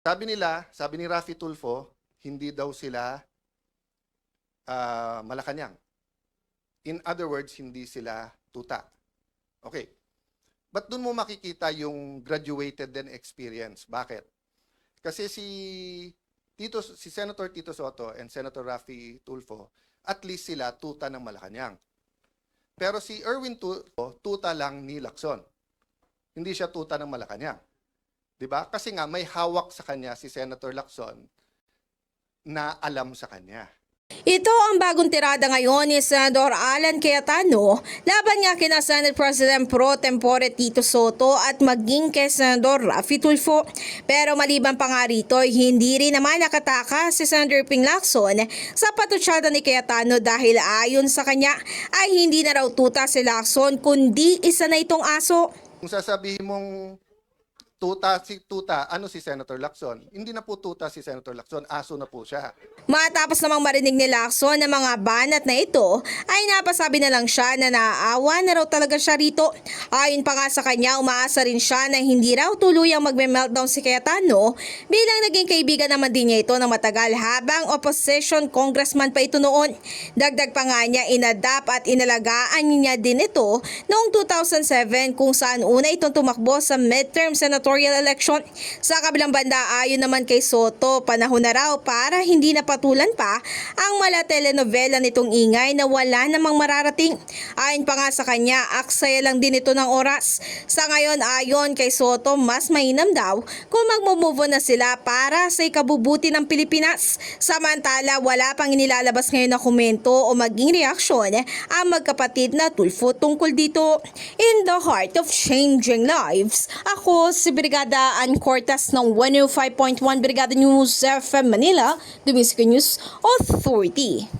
sabi ni Raffy Tulfo, hindi daw sila Malacanang. In other words, hindi sila tuta. Okay. But doon mo makikita yung graduated din experience. Bakit? Kasi si Senator Tito Soto and Senator Raffy Tulfo, at least sila tuta ng Malacanang. Pero si Erwin Tulfo, tuta lang ni Lacson. Hindi siya tuta ng Malacanang. 'Di ba? Kasi nga may hawak sa kanya si Senator Lacson na alam sa kanya. Ito ang bagong tirada ngayon ni Senador Alan Cayetano laban nga kina Senate President Pro Tempore Tito Soto at maging kay Senador Raffy Tulfo. Pero maliban pa nga rito, hindi rin naman nakataka si Senator Ping Lacson sa patutsada ni Cayetano dahil ayon sa kanya ay hindi na raw tuta si Lacson kundi isa na itong aso. Kung sasabihin mong tuta, ano si Senator Lacson? Hindi na po tuta si Senator Lacson, aso na po siya. Matapos namang marinig ni Lacson na mga banat na ito, ay napasabi na lang siya na naaawa na raw talaga siya rito. Ayon pa nga sa kanya, umaasa rin siya na hindi raw tuluyang magme-meltdown si Cayetano bilang naging kaibigan naman din niya ito ng matagal habang opposition congressman pa ito noon. Dagdag pa nga niya, inadapt at inalagaan niya din ito noong 2007 kung saan una itong tumakbo sa midterm senatorial election. Sa kabilang banda, ayon naman kay Soto, panahon na raw para hindi napatulan pa ang mala telenovela nitong ingay na wala namang mararating. Ayon pa nga sa kanya, aksaya lang din ito ng oras. Sa ngayon, ayon kay Soto, mas mainam daw kung magmumove on na sila para sa ikabubuti ng Pilipinas. Samantala, wala pang inilalabas ngayon na komento o maging reaksyon ang magkapatid na Tulfo tungkol dito. In the heart of changing lives, ako si Brigada Ann Cortas ng 105.1 Brigada News FM Manila, the Music News Authority.